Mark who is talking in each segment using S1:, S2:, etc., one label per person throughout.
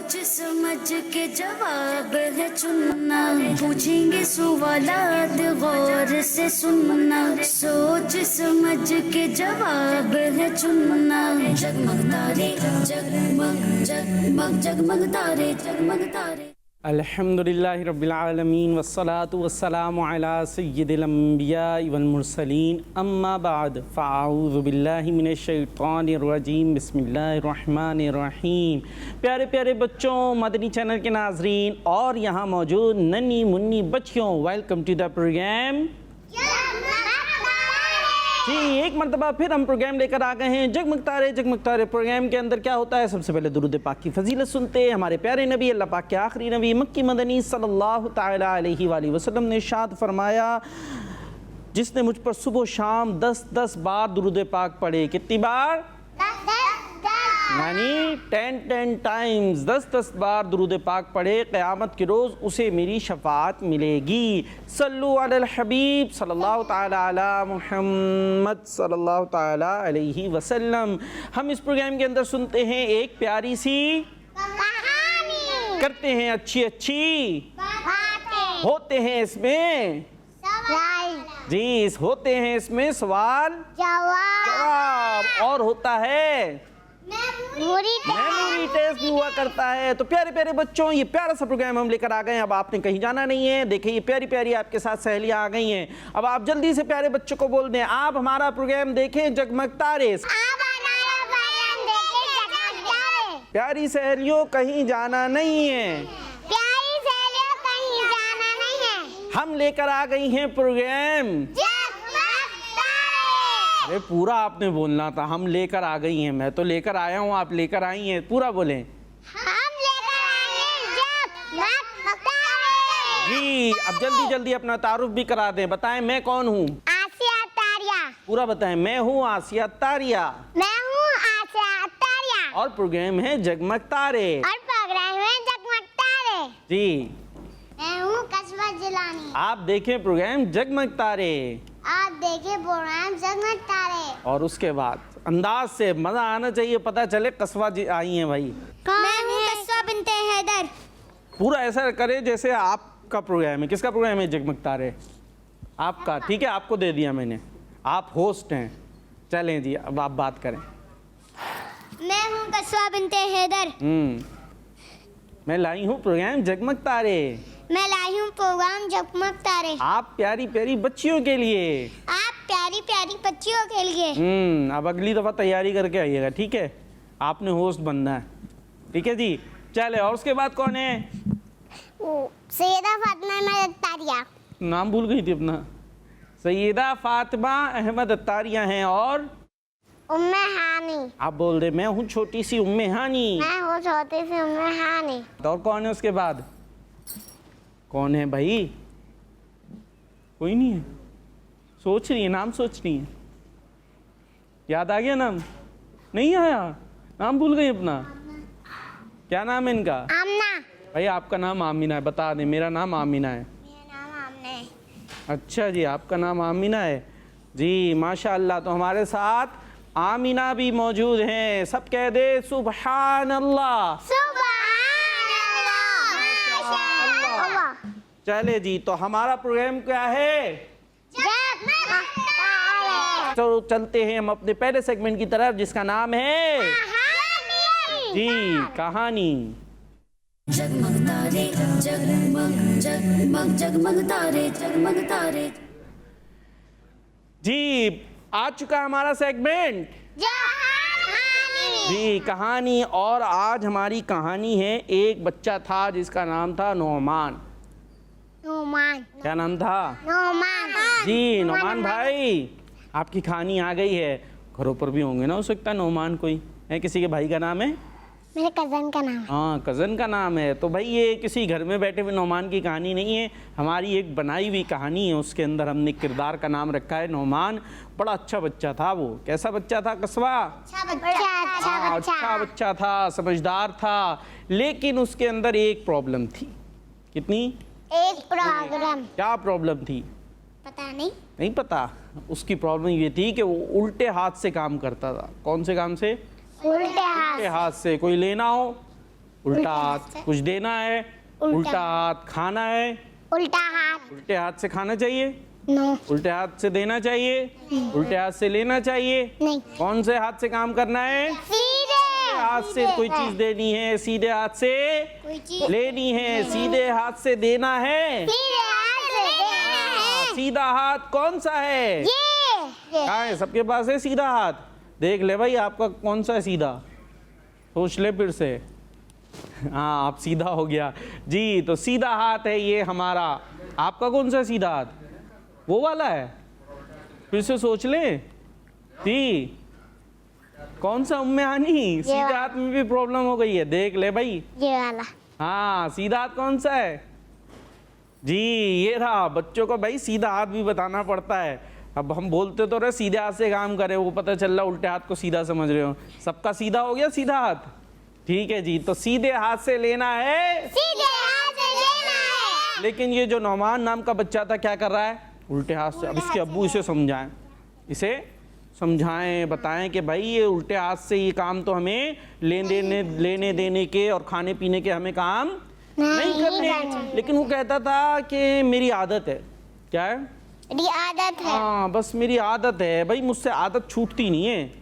S1: सोच समझ के जवाब है चुनना, पूछेंगे सवालात गौर से सुनना। सोच समझ के जवाब है चुनना। जगमग तारे जगमग जगमग जगमग तारे जगमग तारे।
S2: अल्हम्दुलिल्लाहि रब्बिल आलमीन वस्सलातु वस्सलामु अला सय्यिदिल अंबिया वल मुरसलीन अम्मा बाद फ़अऊज़ु बिल्लाहि मिनश शैतानिर रजीम बिस्मिल्लाहिर रहमानिर रहीम। प्यारे प्यारे बच्चों, मदनी चैनल के नाज़रीन और यहाँ मौजूद नन्ही मुन्नी बच्चियों, वेलकम टू द प्रोग्राम। जी, एक मरतबा फिर हम प्रोग्राम लेकर आ गए हैं जगमग तारे। प्रोग्राम के अंदर क्या होता है, सबसे पहले दुरूद पाक की फजीलत सुनते हैं। हमारे प्यारे नबी अल्लाह पाक के आखिरी नबी मक्की मदनी सल्लल्लाहु ताला अलैहि वसल्लम ने इरशाद फरमाया, जिसने मुझ पर सुबह शाम 10-10 बार दुरूद पाक पढ़े। कितनी बार? यानी 10 टाइम्स 10 बार दुरूद पाक पढ़े, क़यामत के रोज़ उसे मेरी शफ़ाअत मिलेगी। सल्लु अलल हबीब सल्लल्लाहु ताला अला मुहम्मद सल्लल्लाहु ताला अलैहि वसल्लम। हम इस प्रोग्राम के अंदर सुनते हैं एक प्यारी सी कहानी, करते हैं अच्छी अच्छी बातें, होते हैं इसमें जी होते हैं इसमें सवाल जवाब और होता है मेमोरी टेस्ट भी हुआ करता है। तो प्यारे प्यारे बच्चों, ये प्यारा सा प्रोग्राम हम लेकर आ गए हैं। अब आपने कहीं जाना नहीं है। देखिए, ये प्यारी प्यारी आपके साथ सहेलियां आ गई हैं। अब आप जल्दी से प्यारे बच्चों को बोल दें, आप हमारा प्रोग्राम देखें जगमग तारे। प्यारी सहेलियों, कहीं जाना नहीं है। हम लेकर आ गई हैं प्रोग्राम। अरे पूरा आपने बोलना था। हम लेकर आ गई हैं, मैं तो लेकर आया हूँ, आप लेकर आई हैं। पूरा बोलें।
S3: हम लेकर आए
S2: जी, अब जल्दी जल्दी अपना तारुफ भी करा दें। बताएं, मैं कौन हूँ?
S3: आसिया तारिया।
S2: पूरा बताएं। मैं हूँ आसिया तारिया।
S3: मैं हूँ आसिया तारिया।
S2: और प्रोग्राम है जगमग तारे।
S3: और प्रोग्राम है जगमग तारे।
S2: जी,
S3: मैं हूँ कस्बा जिलानी।
S2: आप देखें प्रोग्राम जगमग तारे।
S3: आप देखें प्रोग्राम जगमग तारे। और
S2: उसके बाद अंदाज से मजा आना चाहिए, पता चले कस्बा आई हैं भाई।
S3: मैं हूँ कस्बा बिनते हैदर।
S2: पूरा ऐसा करे जैसे आपका प्रोग्राम है। किसका प्रोग्राम है? जगमग तारे। आपका, ठीक है, आपको दे दिया मैंने, आप होस्ट हैं। चलें जी, अब आप बात करें।
S3: मैं हूँ कस्बा बिनते हैदर।
S2: मैं लाई हूँ प्रोग्राम जगमग तारे।
S3: मैं लाई हूँ प्रोग्राम जगमग तारे।
S2: आप प्यारी प्यारी बच्चियों के लिए।
S3: आप प्यारी प्यारी बच्चियों के लिए।
S2: अब अगली दफ़ा तैयारी करके आइएगा, ठीक है? आपने होस्ट बनना है, ठीक है जी? चले, और उसके बाद कौन है?
S3: सैयदा फातिमा अहमद अत्तारिया।
S2: नाम भूल गई थी अपना। सैयदा फातिमा अहमद अत्तारिया हैं। और
S3: उम्मे हानी।
S2: आप बोल दे, मैं हूँ छोटी सी उम्मे हानी।
S3: मैं हूँ छोटी सी उम्मे हानी।
S2: और कौन है उसके बाद? कौन है भाई? कोई नहीं है। सोच रही है, नाम सोच रही है। याद आ गया नाम? नहीं आया? नाम भूल गई अपना? क्या नाम है इनका?
S3: आमना।
S2: भाई आपका नाम आमिना है, बता दें। मेरा नाम आमिना है।
S3: मेरा नाम आमना है।
S2: अच्छा जी, आपका नाम आमिना है जी, माशाअल्लाह। तो हमारे साथ आमिना भी मौजूद हैं। सब कह दे सुभान अल्लाह।
S3: सुभान अल्लाह।
S2: चले जी, तो हमारा प्रोग्राम क्या है?
S3: जगमग तारे।
S2: तो चलते हैं हम अपने पहले सेगमेंट की तरफ, जिसका नाम है जी कहानी।
S1: जगमग तारे जगमग जगमग जगमग तारे जगमग तारे।
S2: जी, आ चुका हमारा सेगमेंट जी कहानी। और आज हमारी कहानी है, एक बच्चा था जिसका नाम था नोमान। क्या नाम था?
S3: नोमान।
S2: जी, नोमान भाई, आपकी कहानी आ गई है। घरों पर भी होंगे ना, हो सकता है नोमान कोई है, किसी के भाई का नाम है।
S3: मेरे कज़न का नाम है।
S2: हाँ, कज़न का नाम है। तो भाई ये किसी घर में बैठे हुए नोमान की कहानी नहीं है, हमारी एक बनाई हुई कहानी है। उसके अंदर हमने किरदार का नाम रखा है नोमान। बड़ा अच्छा बच्चा था वो। कैसा बच्चा था कस्बा? अच्छा बच्चा था, समझदार था। लेकिन उसके अंदर एक प्रॉब्लम थी। कितनी?
S3: एक प्रॉब्लम।
S2: क्या प्रॉब्लम थी?
S3: पता नहीं।
S2: नहीं पता? उसकी प्रॉब्लम ये थी कि वो उल्टे हाथ से काम करता था। कौन से काम से?
S3: उल्टे हाथ।
S2: उल्टे हाथ से। कोई लेना हो उल्टा हाथ कुछ देना है, उल्टा हाथ खाना है,
S3: उल्टा हाथ
S2: उल्टे हाथ से खाना चाहिए,
S3: नो
S2: उल्टे हाथ से देना चाहिए, उल्टे हाथ से लेना चाहिए।
S3: नहीं
S2: कौन से हाथ से काम करना है?
S3: सीधे
S2: हाथ से कोई चीज देनी है, सीधे हाथ से
S3: कोई चीज
S2: लेनी है, सीधे हाथ से देना है।
S3: सीधे हाथ से देना है
S2: सीधा हाथ कौन सा है?
S3: ये
S2: कहाँ है? सबके पास है सीधा हाथ? देख ले भाई आपका कौन सा है सीधा, सोच ले फिर से। हाँ आप सीधा हो गया जी, तो सीधा हाथ है ये हमारा। आपका कौन सा सीधा हाथ? वो वाला है? फिर से सोच ले जी, कौन सा उम्मे आनी? सीधे हाथ में भी प्रॉब्लम हो गई है, देख ले भाई।
S3: ये वाला
S2: हाँ सीधा हाथ कौन सा है जी? ये रहा। बच्चों को भाई सीधा हाथ भी बताना पड़ता है। अब हम बोलते तो रहे सीधे हाथ से काम करें, वो पता चल रहा उल्टे हाथ को सीधा समझ रहे हो। सबका सीधा हो गया सीधा हाथ, ठीक है जी। तो सीधे हाथ से लेना है,
S3: सीधे हाथ से देना है।
S2: लेकिन ये जो नौमान नाम का बच्चा था क्या कर रहा है? उल्टे हाथ से। अब इसके अब्बू इसे समझाएं, इसे समझाएं, बताएं कि भाई ये उल्टे हाथ से ये काम तो हमें लेने देने के और खाने पीने के हमें काम नहीं करने। लेकिन वो कहता था कि मेरी आदत है। क्या है?
S3: मेरी आदत है,
S2: हाँ बस मेरी आदत है भाई, मुझसे आदत छूटती नहीं है।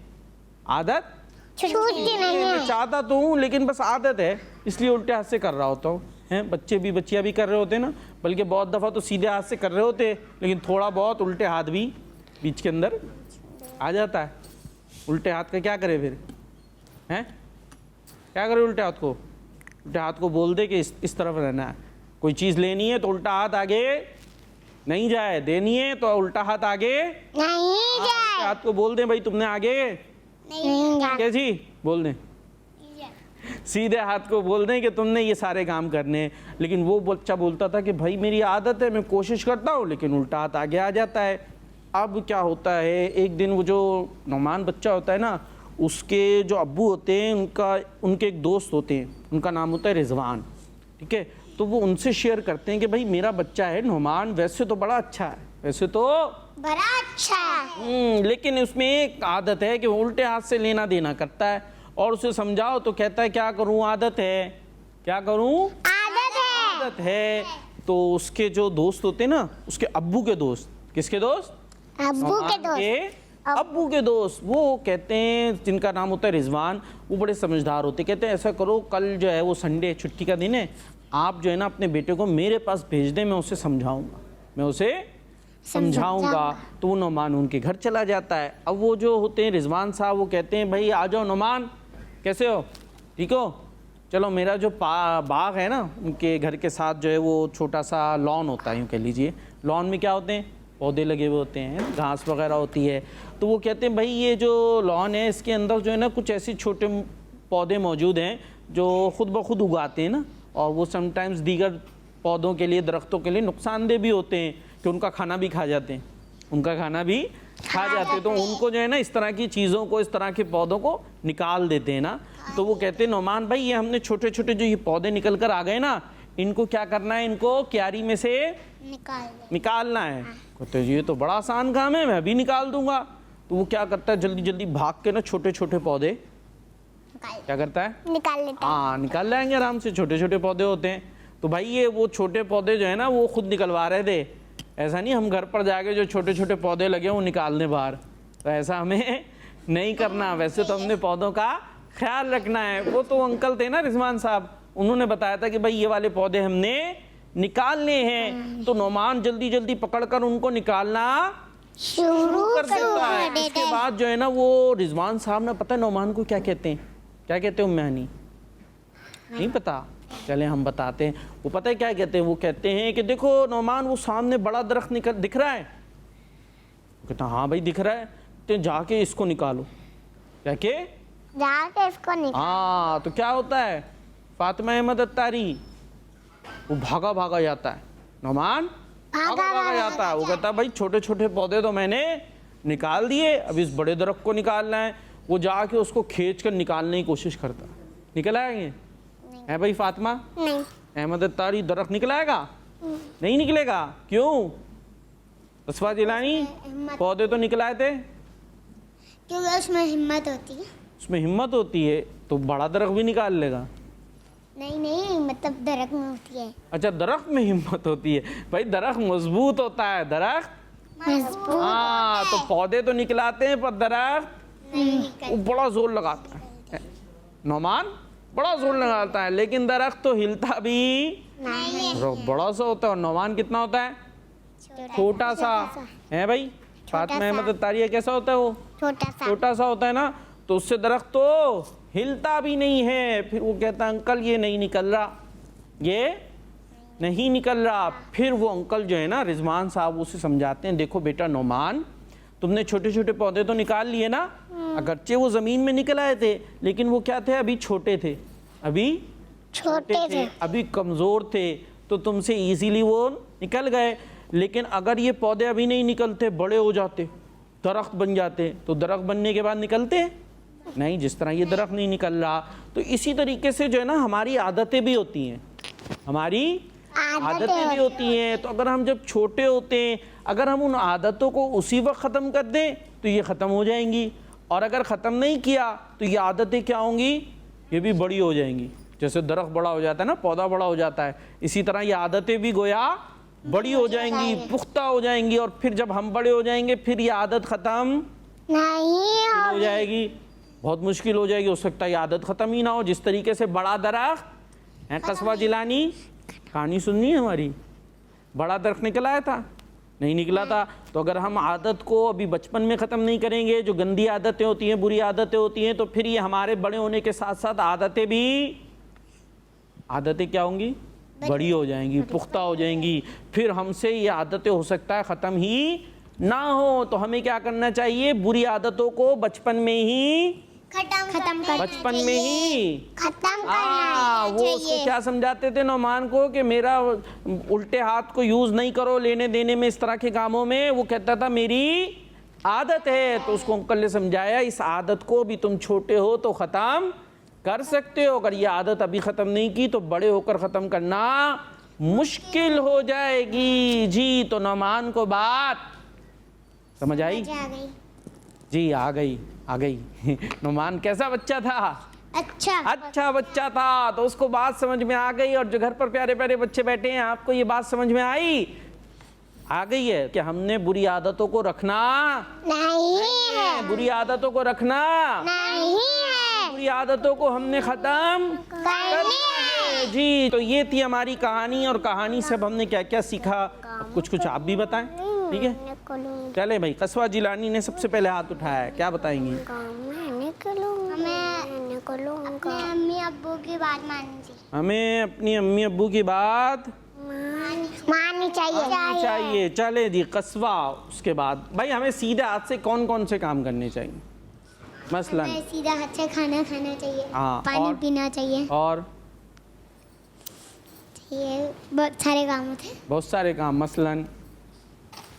S2: आदत
S3: छूटती नहीं है।
S2: मैं चाहता तो हूँ लेकिन बस आदत है, इसलिए उल्टे हाथ से कर रहा होता हूँ। हैं बच्चे भी बच्चियाँ भी कर रहे होते ना, बल्कि बहुत दफ़ा तो सीधे हाथ से कर रहे होते, लेकिन थोड़ा बहुत उल्टे हाथ भी बीच के अंदर आ जाता है। उल्टे हाथ का क्या करे फिर? हैं क्या करे उल्टे हाथ को? उल्टे हाथ को बोल दे कि इस तरफ रहना है। कोई चीज़ लेनी है तो उल्टा हाथ आगे नहीं जाए, देनी है तो उल्टा हाथ आगे
S3: नहीं
S2: उल्टे
S3: जाए,
S2: हाथ को बोल दे भाई तुमने आगे
S3: नहीं जाए।
S2: क्या जी बोल दें, सीधे हाथ को बोल दें कि तुमने ये सारे काम करने हैं। लेकिन वो बच्चा बोलता था कि भाई मेरी आदत है, मैं कोशिश करता हूँ लेकिन उल्टा हाथ आगे आ जाता है। अब क्या होता है, एक दिन वो जो नौमान बच्चा होता है ना, उसके जो अब्बू होते हैं उनके एक दोस्त होते हैं, उनका नाम होता है रिजवान, ठीक है। तो वो उनसे शेयर करते हैं कि भाई मेरा बच्चा है नौमान, वैसे तो बड़ा अच्छा है, वैसे तो
S3: बड़ा अच्छा है,
S2: लेकिन उसमें एक आदत है कि वो उल्टे हाथ से लेना देना करता है। और उसे समझाओ तो कहता है क्या करूं, आदत है। क्या करूं?
S3: आदत है।
S2: आदत है। तो उसके जो दोस्त होते हैं ना, उसके अब्बू के दोस्त, किसके दोस्त?
S3: अब्बू के दोस्त,
S2: के अब्बू के दोस्त, वो कहते हैं, जिनका नाम होता है रिजवान, वो बड़े समझदार होते। कहते हैं ऐसा करो, कल जो है वो संडे छुट्टी का दिन है, आप जो है ना अपने बेटे को मेरे पास भेज दें, मैं उसे समझाऊंगा, मैं उसे समझाऊंगा। तो वो नौमान उनके घर चला जाता है। अब वो जो होते हैं रिजवान साहब, वो कहते हैं भाई आ जाओ नौमान, कैसे हो, ठीक हो? चलो मेरा जो बाग है ना, उनके घर के साथ जो है वो छोटा सा लॉन होता है, यूँ कह लीजिए। लॉन में क्या होते हैं? पौधे लगे हुए होते हैं, घास वगैरह होती है। तो वो कहते हैं भाई ये जो लॉन है इसके अंदर जो है ना कुछ ऐसे छोटे पौधे मौजूद हैं जो खुद ब खुद उगाते हैं ना, और वो समटाइम्स दीगर पौधों के लिए, दरख्तों के लिए नुकसानदेह भी होते हैं कि उनका खाना भी खा जाते हैं, उनका खाना भी खा जाते हैं। तो उनको जो है ना इस तरह की चीज़ों को, इस तरह के पौधों को निकाल देते हैं ना। तो वो कहते हैं नौमान भाई ये हमने छोटे छोटे जो ये पौधे निकल कर आ गए ना, इनको क्या करना है, इनको क्यारी में से निकालना है। कहते हैं ये तो बड़ा आसान काम है, मैं भी निकाल दूंगा। तो वो क्या करता है, जल्दी जल्दी भाग के ना छोटे छोटे पौधे क्या करता है,
S3: निकाल लेता है।
S2: हाँ निकाल लाएंगे आराम से, छोटे छोटे पौधे होते हैं। तो भाई ये वो छोटे पौधे जो है ना वो खुद निकलवा रहे थे। ऐसा नहीं हम घर पर जाके जो छोटे छोटे पौधे लगे वो निकाल दें बाहर, तो ऐसा हमें नहीं करना। वैसे तो हमने पौधों का ख्याल रखना है। वो तो अंकल थे ना रिजवान साहब, उन्होंने बताया था कि भाई ये वाले पौधे हमने निकालने हैं। तो नौमान जल्दी जल्दी पकड़कर उनको निकालना शुरू कर देता है। इसके बाद जो है ना वो रिजवान साहब ने, पता है नौमान को क्या कहते हैं? क्या कहते हैं उम्मे हानी? नहीं पता? चले हम बताते हैं। वो पता है क्या कहते हैं? वो कहते हैं कि देखो नौमान वो सामने बड़ा दरख्त दिख रहा है। कहते हैं हाँ भाई दिख रहा है, तो जाके इसको निकालो। क्या के?
S3: जाके इसको निकालो।
S2: हाँ तो क्या होता है, फातिमा अहमद अत्तारी वो भागा भागा जाता है, नौमान भागा भागा जाता है। वो कहता है भाई छोटे छोटे पौधे तो मैंने निकाल दिए, अब इस बड़े दरख्त को निकालना है। वो जाके उसको खींच कर निकालने की कोशिश करता। निकल आएंगे है भाई फातिमा
S3: नहीं,
S2: अहमद अत्तारी, दरख्त निकल आएगा? नहीं निकलेगा। क्यों? तस्फा जिलानी, पौधे तो निकल आए थे
S3: क्योंकि उसमें हिम्मत होती है।
S2: उसमें हिम्मत होती है तो बड़ा दरख्त भी निकाल लेगा।
S3: नहीं नहीं, मतलब दरख्त में होती है।
S2: अच्छा, दरख्त में हिम्मत होती है भाई, दरख्त मजबूत होता है, दरख्त
S3: मजबूत
S2: हाँ, तो पौधे तो निकलाते हैं पर दरख्त
S3: नहीं
S2: वो बड़ा जोर लगाता है। नौमान बड़ा जोर लगाता है, लेकिन दरख्त तो हिलता भी बड़ा सा होता है। और नौमान कितना होता है? छोटा सा है भाई। फातिमा अहमद अत्तारिया कैसा होता है? वो छोटा सा होता है ना, तो उससे दरख्त तो हिलता भी नहीं है। फिर वो कहता है अंकल ये नहीं निकल रहा, ये नहीं निकल रहा। फिर वो अंकल जो है ना, रिजवान साहब, उसे समझाते हैं, देखो बेटा नौमान, तुमने छोटे छोटे पौधे तो निकाल लिए ना, अगरचे वो ज़मीन में निकल आए थे, लेकिन वो क्या थे? अभी छोटे थे, अभी छोटे थे, अभी कमज़ोर थे, तो तुमसे इजीली वो निकल गए। लेकिन अगर ये पौधे अभी नहीं निकलते, बड़े हो जाते, दरख्त बन जाते, तो दरख्त बनने के बाद निकलते नहीं। जिस तरह ये दरख्त नहीं निकल रहा, तो इसी तरीके से जो है ना, हमारी आदतें भी होती हैं, हमारी आदतें भी होती हैं। तो अगर हम जब छोटे होते हैं, अगर हम उन आदतों को उसी वक्त ख़त्म कर दें तो ये ख़त्म हो जाएंगी, और अगर ख़त्म नहीं किया तो ये आदतें क्या होंगी? ये भी बड़ी हो जाएंगी। जैसे दरख्त बड़ा हो जाता है ना, पौधा बड़ा हो जाता है, इसी तरह ये आदतें भी गोया बड़ी हो जाएंगी, पुख्ता हो जाएंगी। और फिर जब हम बड़े हो जाएंगे, फिर ये आदत ख़त्म नहीं हो जाएगी, बहुत मुश्किल हो जाएगी। हो सकता है ये आदत ख़त्म ही ना हो। जिस तरीके से बड़ा दरख्त है, कस्बा जिलानी कहानी सुननी है हमारी, बड़ा दरख्त निकल आया था, नहीं निकला था। तो अगर हम आदत को अभी बचपन में ख़त्म नहीं करेंगे, जो गंदी आदतें होती हैं, बुरी आदतें होती हैं, तो फिर ये हमारे बड़े होने के साथ साथ आदतें क्या होंगी? बड़ी हो जाएंगी, पुख्ता हो जाएंगी। फिर हमसे ये आदतें हो सकता है ख़त्म ही ना हो। तो हमें क्या करना चाहिए? बुरी आदतों को बचपन में ही खत्म बचपन में ही खत्म करना। वो उसको क्या समझाते थे नौमान को कि मेरा उल्टे हाथ को यूज़ नहीं करो लेने देने में, इस तरह के कामों में। वो कहता था मेरी आदत है। तो उसको अंकल ने समझाया, इस आदत को भी तुम छोटे हो तो ख़त्म कर सकते हो, अगर ये आदत अभी ख़त्म नहीं की तो बड़े होकर ख़त्म करना मुश्किल हो जाएगी। जी, तो नौमान को बात समझ आई? जी, आ गई नौमान कैसा बच्चा था? अच्छा बच्चा था। तो उसको बात समझ में आ गई। और जो घर पर प्यारे प्यारे बच्चे बैठे हैं, आपको ये बात समझ में आ गई है कि हमने बुरी आदतों को रखना नहीं है, बुरी आदतों को रखना नहीं है, बुरी आदतों को हमने ख़त्म करनी है। जी, तो ये थी हमारी कहानी। और कहानी से अब हमने क्या क्या सीखा, अब कुछ आप भी बताएं, ठीक है? चले भाई, कस्बा जिलानी ने सबसे पहले हाथ उठाया है, क्या बताएंगी?
S3: हमें अम्मी अब्बू की बात माननी चाहिए।
S2: हमें अपनी अम्मी अब्बू की बात
S3: माननी
S2: चाहिए। चले जी, कस्बा। उसके बाद भाई हमें सीधे हाथ से कौन कौन से काम करने चाहिए? मसलन
S3: सीधा हाथ से खाना खाना चाहिए,
S2: हाँ,
S3: पानी
S2: और?
S3: पीना चाहिए,
S2: और
S3: ये बहुत सारे काम होते हैं।
S2: बहुत सारे काम, मसलन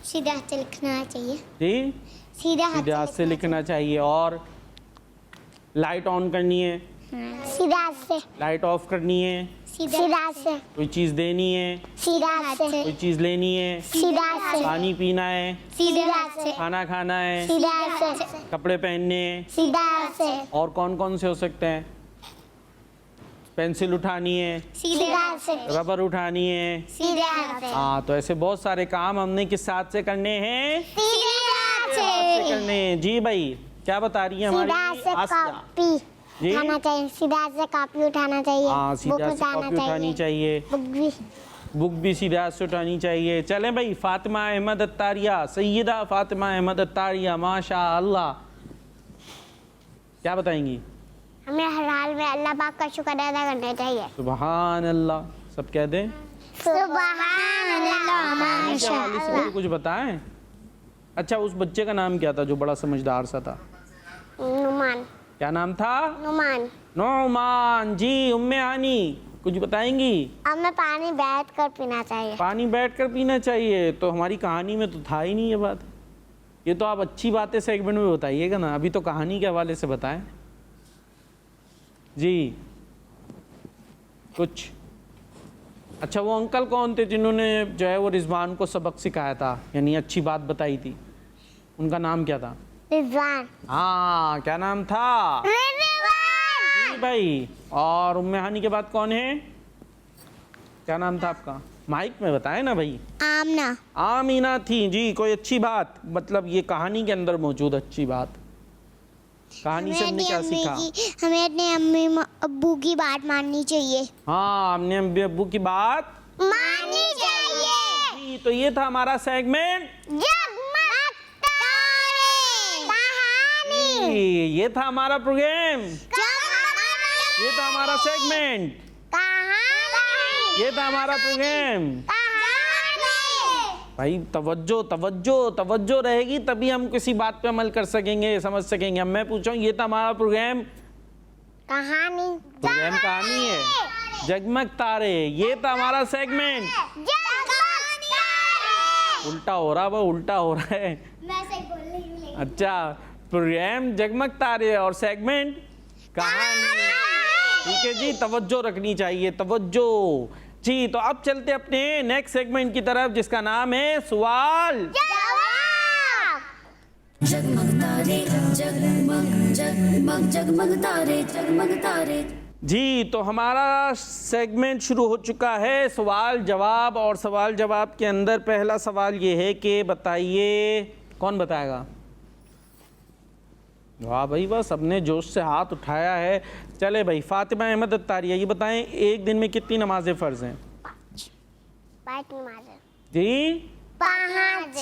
S3: सीधा हाथ से लिखना चाहिए,
S2: जी,
S3: सीधा
S2: सीधे हाथ से लिखना चाहिए। और लाइट ऑन करनी है,
S3: सीधा हाथ से,
S2: लाइट ऑफ करनी है,
S3: सीधा हाथ से,
S2: कोई चीज़ देनी है,
S3: सीधा हाथ से,
S2: कोई चीज़ लेनी है,
S3: सीधा हाथ से,
S2: पानी पीना है,
S3: सीधा हाथ से,
S2: खाना खाना है,
S3: सीधा हाथ से,
S2: कपड़े पहनने हैं,
S3: सीधा हाथ से,
S2: और कौन कौन से हो सकते हैं? पेंसिल उठानी है,
S3: सीधा हाथ से,
S2: रबर उठानी है,
S3: सीधा हाथ से,
S2: हाँ। तो ऐसे बहुत सारे काम हमने किस हाथ से करने हैं?
S3: सीधा हाथ
S2: से
S3: से,
S2: करने हैं। जी भाई, क्या बता रही है हमारी
S3: सीधा हाथ से
S2: आसिया?
S3: कॉपी
S2: जी?
S3: उठाना चाहिए, सीधा हाथ से कॉपी उठाना चाहिए,
S2: हाँ, सीधा हाथ से कॉपी उठानी चाहिए, बुक भी सीधा हाथ से उठानी चाहिए। चलें भाई, फातिमा अहमद अत्तारिया, सैयदा फातिमा अहमद अत्तारिया, माशा अल्लाह, क्या बताएंगी?
S3: हमें हर हाल में अल्लाह पाक का शुक्र अदा करना चाहिए।
S2: सुबहान अल्लाह, सब कह दें
S3: सुबहान अल्लाह,
S2: के हवाले से मुझे कुछ बताएं। अच्छा, उस बच्चे का नाम क्या था जो बड़ा समझदार सा था?
S3: नुमान,
S2: क्या नाम था?
S3: नुमान।
S2: नौमान। जी, उम्मे आनी कुछ बताएंगी?
S3: हमें पानी बैठ कर पीना चाहिए।
S2: पानी बैठकर पीना चाहिए। तो हमारी कहानी में तो था ही नहीं ये बात। ये तो आप अच्छी बातें सेगमेंट में बताइएगा ना, अभी तो कहानी के हवाले से बताएं जी कुछ। अच्छा, वो अंकल कौन थे जिन्होंने जो है वो रिजवान को सबक सिखाया था, यानी अच्छी बात बताई थी? उनका नाम क्या था?
S3: रिजवान।
S2: हाँ, क्या नाम था?
S3: रिजवान।
S2: जी भाई। और उम्मे हानी के बाद कौन है? क्या नाम था आपका? माइक में बताएं ना भाई।
S3: आमना।
S2: आमीना थी जी। कोई अच्छी बात, मतलब ये कहानी के अंदर मौजूद अच्छी बात, कहानी से हमने क्या सीखा?
S3: हमें अपने अम्मी अब्बू की बात माननी चाहिए।
S2: हाँ, हमने अम्मी अब्बू की बात
S3: माननी चाहिए।
S2: जी। तो ये था हमारा सेगमेंट
S3: जगमग तारे कहानी।
S2: ये था हमारा प्रोग्राम,
S3: जगमग
S2: ये था हमारा सेगमेंट,
S3: कहानी।
S2: ये था हमारा प्रोग्राम।
S3: कहानी।
S2: भाई तवज्जो तवज्जो तवज्जो रहेगी तभी हम किसी बात पे अमल कर सकेंगे, समझ सकेंगे। अब मैं पूछूं, ये था हमारा प्रोग्राम
S3: कहानी।
S2: प्रोग्राम कहानी है जगमग तारे। ये था हमारा सेगमेंट।
S3: जगमग तारे।
S2: उल्टा हो रहा, वो उल्टा हो रहा है।
S3: मैं सही बोल रही हूँ।
S2: अच्छा, प्रोग्राम जगमग तारे और सेगमेंट कहानी। ठीक है जी, तवज्जो रखनी चाहिए, तवज्जो जी। तो अब चलते अपने नेक्स्ट सेगमेंट की तरफ, जिसका नाम है सवाल
S3: जवाब।
S1: जगमग तारे जगमग जगमग जगमग तारे जगमग तारे।
S2: जी। तो हमारा सेगमेंट शुरू हो चुका है सवाल जवाब। और सवाल जवाब के अंदर पहला सवाल ये है कि बताइए, कौन बताएगा? वाह भाई वाह, सबने जोश से हाथ उठाया है। चले भाई, फातिमा अहमद अत्तारिया, ये बताएं एक दिन में कितनी नमाजें फ़र्ज हैं?
S3: 5
S2: जी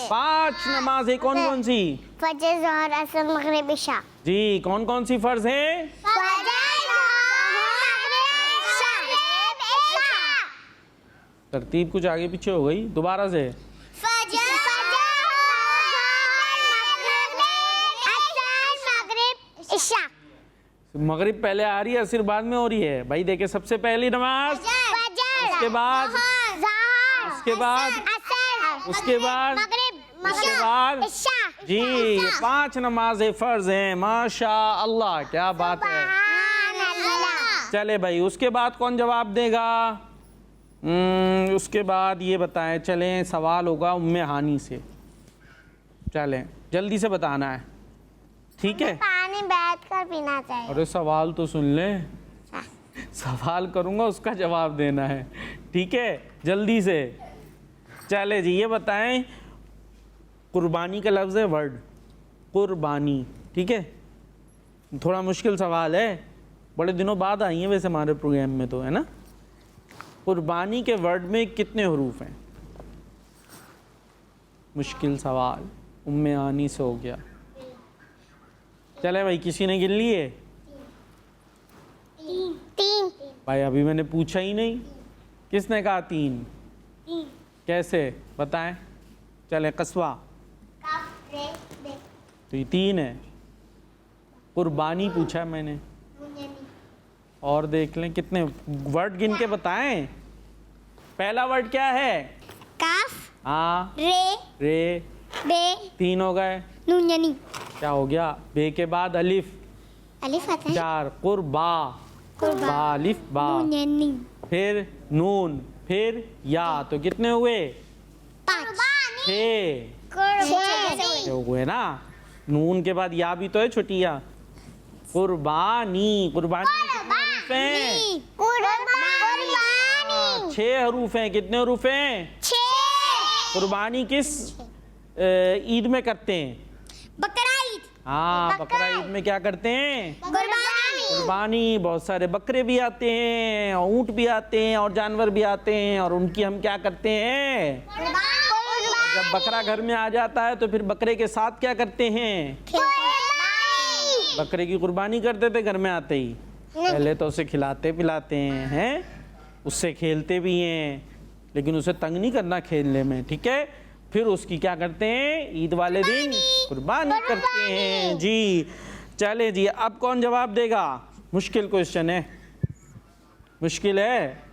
S2: 5 नमाजें। कौन कौन सी?
S3: फजर, ज़ोहर, असर, मगरिब, इशा।
S2: जी। कौन कौन सी फ़र्ज हैं? तरतीब कुछ आगे पीछे हो गई, दोबारा से। मगरिब पहले आ रही है, असर बाद में हो रही है। भाई देखे, सबसे पहली नमाज, उसके बाद, उसके बाद, उसके बाद, उसके बाद जी 5 नमाजें फ़र्ज हैं। माशा अल्लाह, क्या बात है। चले भाई, उसके बाद कौन जवाब देगा? उसके बाद ये बताएं। चलें, सवाल होगा उम्मे हानी से। चलें, जल्दी से बताना है, ठीक है?
S3: पानी बैठ कर पीना चाहिए।
S2: अरे सवाल तो सुन ले, सवाल करूंगा उसका जवाब देना है, ठीक है? जल्दी से। चले जी, ये बताएं, कुर्बानी का लफ्ज़ है वर्ड, कुर्बानी, ठीक है? थोड़ा मुश्किल सवाल है, बड़े दिनों बाद आई है वैसे हमारे प्रोग्राम में, तो है ना? कुर्बानी के वर्ड में कितने हरूफ हैं? मुश्किल सवाल, उम्मे आनी से हो गया। चले भाई, किसी ने गिन लिए?
S3: 3।
S2: भाई अभी मैंने पूछा ही नहीं, किसने कहा 3? कैसे बताएं? चले, कस्वा, तो ये 3 है। कुर्बानी पूछा है मैंने, और देख लें कितने वर्ड गिन के बताएं। पहला वर्ड क्या है?
S3: काफ,
S2: हाँ,
S3: रे,
S2: रे,
S3: बे,
S2: 3 हो गए।
S3: नून यानी।
S2: क्या हो गया? बे के बाद अलिफ,
S3: अलिफ आता है।
S2: 4, कुर्बा,
S3: कुर्बा,
S2: बा अलिफ बा,
S3: नून यानी।
S2: फिर नून, फिर या, तो कितने हुए?
S3: 5।
S2: 6
S3: कुर्बानी।
S2: हुए ना। नून के बाद या भी तो है, छोटी या। कुर्बानी, कुर्बानी कितने हरूफ हैं?
S3: कुर्बानी।
S2: 6 हरूफ हैं। कितने हरूफ हैं?
S3: 6।
S2: कुर्बानी किस ईद में करते हैं?
S3: बकरा ईद।
S2: हाँ, बकरा ईद में क्या करते हैं?
S3: कुर्बानी।
S2: कुर्बानी। बहुत सारे बकरे भी आते हैं, ऊँट भी आते हैं, और जानवर भी आते हैं, और उनकी हम क्या करते हैं? जब बकरा घर में आ जाता है तो फिर बकरे के साथ क्या करते हैं? बकरे की कुर्बानी करते थे घर में आते ही। पहले तो उसे खिलाते पिलाते हैं, उससे खेलते भी हैं, लेकिन उसे तंग नहीं करना खेलने में, ठीक है? फिर उसकी क्या करते हैं? ईद वाले दिन कुर्बानी करते हैं जी। चले जी, अब कौन जवाब देगा? मुश्किल क्वेश्चन है, मुश्किल है,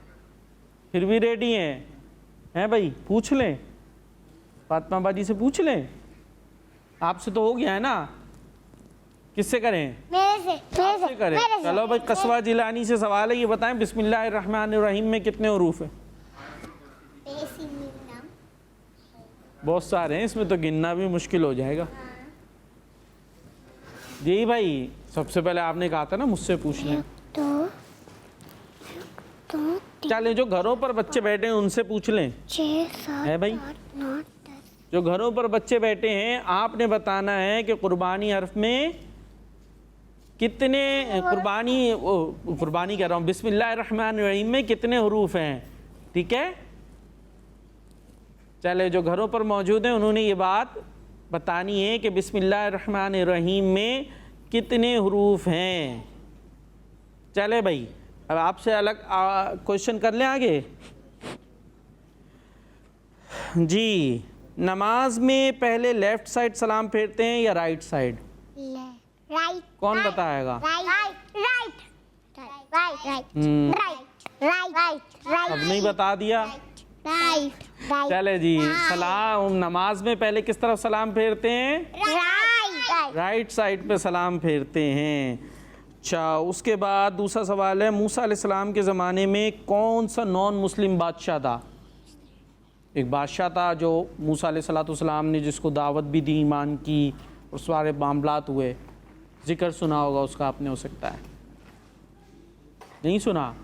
S2: फिर भी रेडी हैं भाई? पूछ लें, फातिमा बाजी से पूछ लें। आपसे तो हो गया है ना, किससे करें?
S3: मेरे से
S2: करें। चलो भाई, कस्वा जिलानी से सवाल है, ये बताएं बिस्मिल्लाहिर्रहमानिर्रहीम में कितने हरूफ हैं? बहुत सारे हैं, इसमें तो गिनना भी मुश्किल हो जाएगा। जी भाई, सबसे पहले आपने कहा था ना मुझसे पूछ लें।
S3: 2
S2: चले, जो घरों पर बच्चे बैठे हैं उनसे पूछ लें।
S3: 6 7
S2: है भाई,
S3: 8 9 10।
S2: जो घरों पर बच्चे बैठे हैं, आपने बताना है कि कुर्बानी हर्फ में कितने कुर्बानी कह रहा हूँ, बिस्मिल्लाहिर्रहमानिर्रहीम में कितने हरूफ हैं। ठीक है, चले, जो घरों पर मौजूद हैं उन्होंने ये बात बतानी है कि बिस्मिल्लाहिर्रहमानिर्रहीम में कितने हरूफ हैं। चले भाई, अब आपसे अलग क्वेश्चन कर लें आगे जी। नमाज में पहले लेफ्ट साइड सलाम फेरते हैं या राइट साइड?
S3: राइट।
S2: कौन बताएगा? अब नहीं बता दिया। चले जी, सलाम नमाज में पहले किस तरफ सलाम फेरते हैं? राइट साइड पे सलाम फेरते हैं। अच्छा, उसके बाद दूसरा सवाल है, मूसा अलैहिस्सलाम के ज़माने में कौन सा नॉन मुस्लिम बादशाह था? एक बादशाह था जो मूसा अलैहिस्सलाम ने जिसको दावत भी दी, ईमान की, और सारे मामलात हुए। जिक्र सुना होगा उसका आपने, हो सकता है नहीं सुना।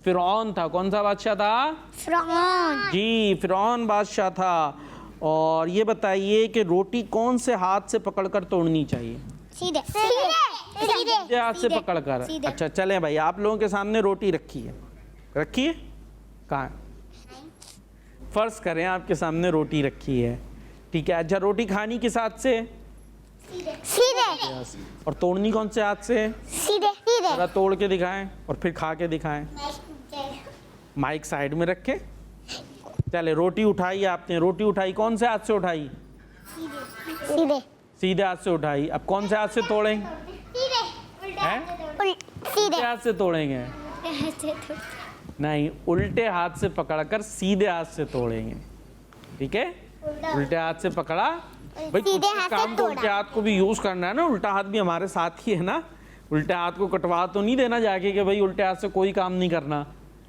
S2: फ़िरौन था। कौन सा बादशाह था?
S3: फ़िरौन।
S2: जी, फ़िरौन बादशाह था। और ये बताइए कि रोटी कौन से हाथ से पकड़कर तोड़नी चाहिए?
S3: सीधे
S2: हाथ से पकड़कर। अच्छा, चलें भाई, आप लोगों के सामने रोटी रखी है, रखिए, कहाँ है? फर्ज करें आपके सामने रोटी रखी है, ठीक है। अच्छा, रोटी खानी किस हाथ से?
S3: सीधे।
S2: और तोड़नी कौन से हाथ से?
S3: सीधे।
S2: जरा तोड़ के दिखाएं और फिर खा के दिखाएं। माइक साइड में रखे। चले, रोटी उठाई आपने, रोटी उठाई, कौन से हाथ से उठाई?
S3: सीधे।
S2: सीधे हाथ से उठाई। अब कौन से हाथ से तोड़ेंगे? सीधे हाथ से तोड़ेंगे? नहीं, उल्टे हाथ से पकड़कर सीधे हाथ से तोड़ेंगे, ठीक है। उल्टे हाथ से पकड़ा भाई, कुछ काम तो उल्टे हाथ को भी यूज करना है ना, उल्टा हाथ भी हमारे साथ ही है ना। उल्टे हाथ को कटवा तो नहीं देना जाके कि भाई उल्टे हाथ से कोई काम नहीं करना,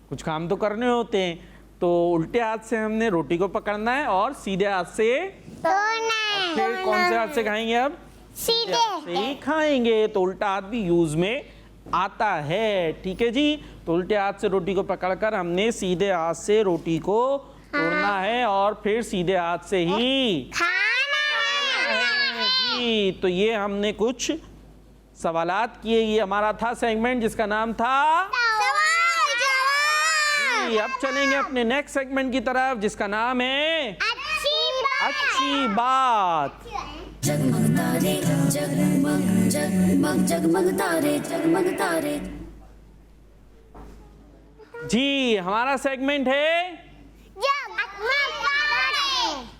S2: कुछ काम तो करने होते हैं। तो उल्टे हाथ से हमने रोटी को पकड़ना है और सीधे हाथ से फिर कौन से हाथ से खाएंगे? अब सीधे से ही खाएंगे। तो उल्टा हाथ भी यूज में आता है, ठीक है जी। तो उल्टे हाथ से रोटी को पकड़कर हमने सीधे हाथ से रोटी को तोड़ना है और फिर सीधे हाथ से ही खाना है जी। तो ये हमने कुछ सवालात किए। ये हमारा था सेगमेंट जिसका नाम था
S3: सवाल जवाब।
S2: जी। अब चलेंगे अपने नेक्स्ट सेगमेंट की तरफ जिसका नाम है अच्छी बात।
S1: जगमग तारे जगमग जगमग जगमग तारे जगमग तारे।
S2: जी, हमारा सेगमेंट है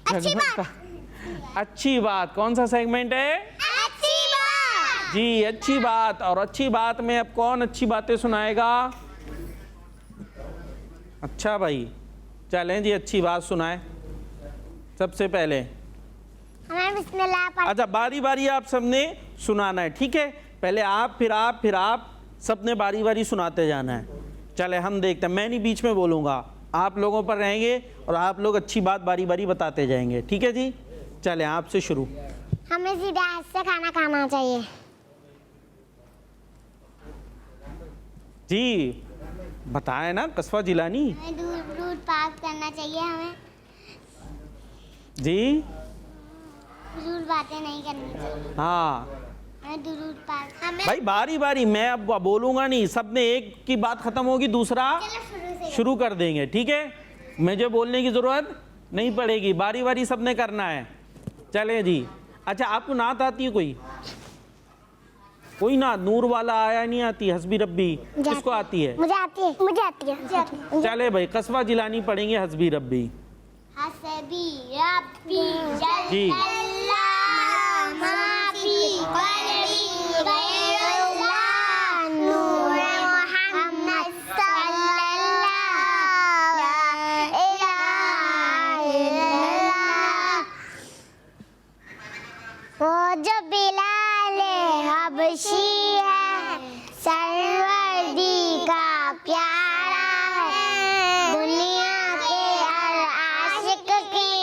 S3: अच्छी बात।
S2: अच्छी बात। कौन सा सेगमेंट है?
S3: अच्छी बात
S2: जी, अच्छी बात। और अच्छी बात में अब कौन अच्छी बातें सुनाएगा? अच्छा भाई, चलें जी, अच्छी बात सुनाए सबसे पहले।
S3: हमें बिस्मिल्लाह पढ़।
S2: अच्छा, बारी बारी आप सबने सुनाना है, ठीक है। पहले आप, फिर आप, फिर आप, सबने बारी बारी सुनाते जाना है। चले, हम देखते हैं, मैं नहीं बीच में बोलूँगा, आप लोगों पर रहेंगे और आप लोग अच्छी बात बारी बारी बताते जाएंगे, ठीक है जी। चले, आपसे शुरू।
S3: हमें सीधे हाथ से खाना खाना चाहिए
S2: जी। बताए ना कस्बा जिलानी
S3: हमें दूध पाक करना चाहिए हमें
S2: जी।
S3: फजूल बातें नहीं करनी चाहिए।
S2: हाँ
S3: हमें दूध पाक हमें
S2: भाई, बारी बारी, मैं अब बोलूँगा नहीं, सबने एक की बात खत्म होगी दूसरा शुरू कर देंगे, ठीक है। मुझे बोलने की ज़रूरत नहीं पड़ेगी, बारी बारी सबने करना है। चले जी। अच्छा, आपको नात आती है कोई? कोई नात? नूर वाला आया नहीं आती? हस्बी रब्बी किसको आती है?
S3: मुझे आती है। मुझे आती है।
S2: चले भाई, कस्बा जिलानी पढ़ेंगे हस्बी रब्बी।
S3: हस्बी रब्बी
S2: जी।
S3: जल्लल्लाह माफी क़ल्बी गैरुल्लाह नूर मुहम्मद सल्लल्लाह इलाहा इल्लल्लाह। वो जो बिलाले हबशी है, सरवर्दी का प्यारा है, दुनिया के हर आशिक की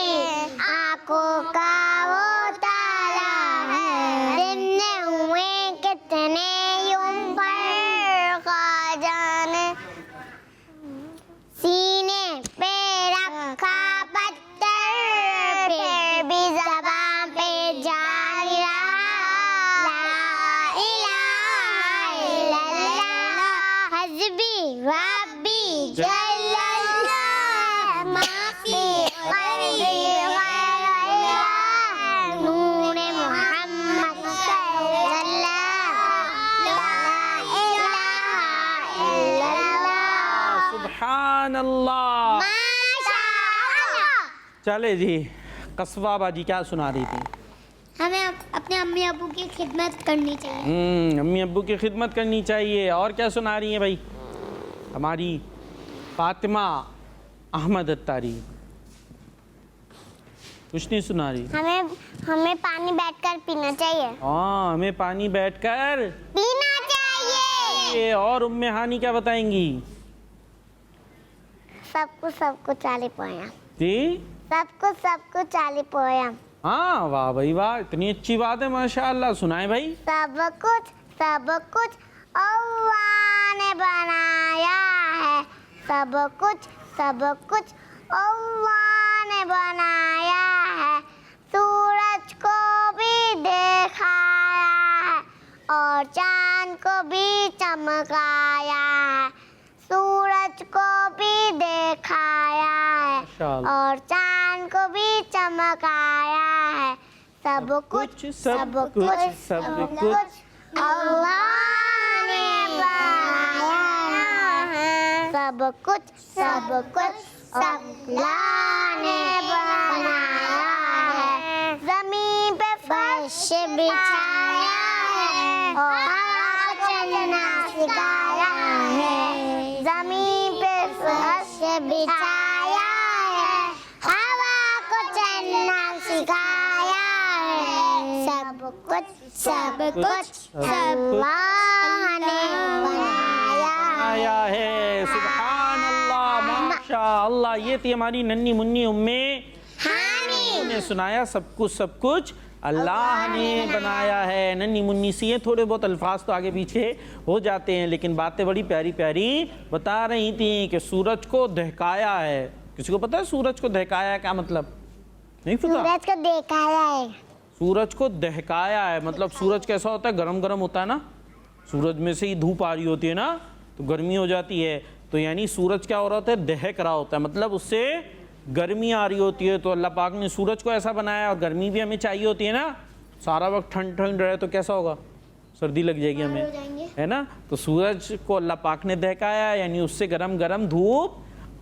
S3: आंखों का वो तारा है, जिनने जल्लल्लाह माफी क़ल्बी ग़ैरल्लाह नूर मोहम्मद सल्लल्लाह ला इलाहा इल्लल्लाह
S2: सुभान अल्लाह।
S3: माशाअल्लाह।
S2: चले जी, कस्बा बाजी क्या सुना रही थी?
S3: हमें अपने अम्मी अबू की खिदमत करनी चाहिए।
S2: अम्मी अब्बू की खिदमत करनी चाहिए। और क्या सुना रही है भाई हमारी फातिमा अहमद अत्तारी? कुछ नहीं सुना रही।
S3: हमें पानी बैठकर पीना चाहिए।
S2: हाँ, हमें पानी बैठकर
S3: पीना चाहिए।
S2: और उम्मे हानी क्या बताएंगी?
S3: सबको चाली पोया।
S2: जी,
S3: सबको चाली पोया।
S2: हाँ, वाह भाई वाह, इतनी अच्छी बात है माशाअल्लाह। सुनाए भाई।
S3: सब कुछ अल्लाह ने बनाया है। सब कुछ अल्लाह ने बनाया है। सूरज को भी दिखाया है और चांद को भी चमकाया है। सूरज को भी दिखाया है
S2: माशाअल्लाह।
S3: और चांद को भी चमकाया है। सब कुछ अल्लाह ने बनाया है। सब कुछ अल्लाह ने बनाया है। जमीन पे फर्श बिछाया है और हवा को चलना सिखाया है। जमीन पे फर्श बिछाया है, हवा को चलना सिखाया है। सब कुछ अल्लाह ने बनाया
S2: है। सुभान अल्लाह, माशाअल्लाह। ये थी हमारी नन्ही मुन्नी उम्मे ने सुनाया सब कुछ अल्लाह ने बनाया है। नन्ही मुन्नी सी है, थोड़े बहुत अल्फाज तो आगे पीछे हो जाते हैं, लेकिन बातें बड़ी प्यारी प्यारी बता रही थी कि सूरज को दहकाया है। किसी को पता है सूरज को दहकाया है क्या मतलब? नहीं पता?
S3: सूरज को दिखाया है।
S2: सूरज को दहकाया है मतलब सूरज कैसा होता है? गरम गरम होता है ना। सूरज में से ही धूप आ रही होती है ना, तो गर्मी हो जाती है। तो यानी सूरज क्या हो रहा होता है? दहक रहा होता है, मतलब उससे गर्मी आ रही होती है। तो अल्लाह पाक ने सूरज को ऐसा बनाया, और गर्मी भी हमें चाहिए होती है ना। सारा वक्त ठंड ठंड रहे तो कैसा होगा? सर्दी लग जाएगी हमें, है ना। तो सूरज को अल्लाह पाक ने दहकाया, यानी उससे गरम गरम धूप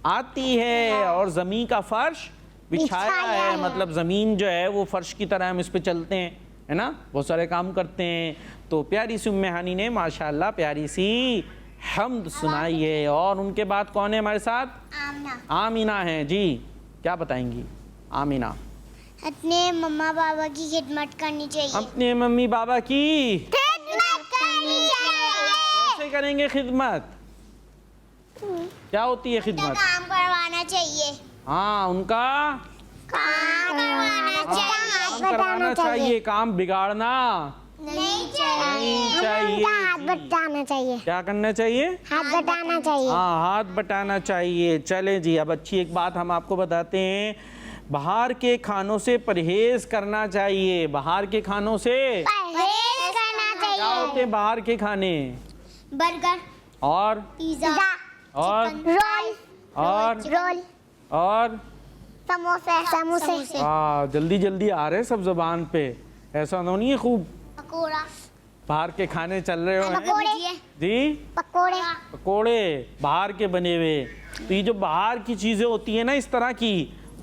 S2: आती है। और ज़मीन का फर्श बिछाया है, मतलब ज़मीन जो है वो फ़र्श की तरह हम इस पे चलते हैं, है ना, बहुत सारे काम करते हैं। तो प्यारी सी उम्मे हानी ने माशाअल्लाह प्यारी सी हम्द सुनाई है। और उनके बाद कौन है हमारे साथ? आमीना है जी। क्या बताएंगी आमीना?
S3: अपने मम्मा पापा की खिदमत करनी चाहिए।
S2: अपने मम्मी पापा की
S3: खिदमत करनी चाहिए।
S2: कैसे करेंगे खिदमत? क्या होती है खिदमत?
S3: काम करवाना चाहिए।
S2: हाँ, उनका
S3: काम
S2: करवाना चाहिए। काम बिगाड़ना
S3: नहीं
S2: चाहिए।
S3: हाथ बटाना चाहिए।
S2: क्या करना चाहिए?
S3: हाथ बटाना चाहिए।
S2: हाँ, हाथ बटाना चाहिए। चले जी, अब अच्छी एक बात हम आपको बताते हैं। बाहर के खानों से परहेज करना चाहिए। बाहर के खानों से
S3: परहेज करना चाहिए।
S2: क्या होते हैं बाहर के खाने?
S3: बर्गर
S2: और
S3: पिज्जा
S2: और
S3: रोल
S2: और
S3: समोसे
S2: जल्दी जल्दी आ रहे सब जुबान पे, ऐसा तो नहीं है खूब
S3: पकोड़ा
S2: बाहर के खाने चल रहे हो जी? पकोड़े बाहर के बने हुए। तो ये जो बाहर की चीज़ें होती है ना इस तरह की,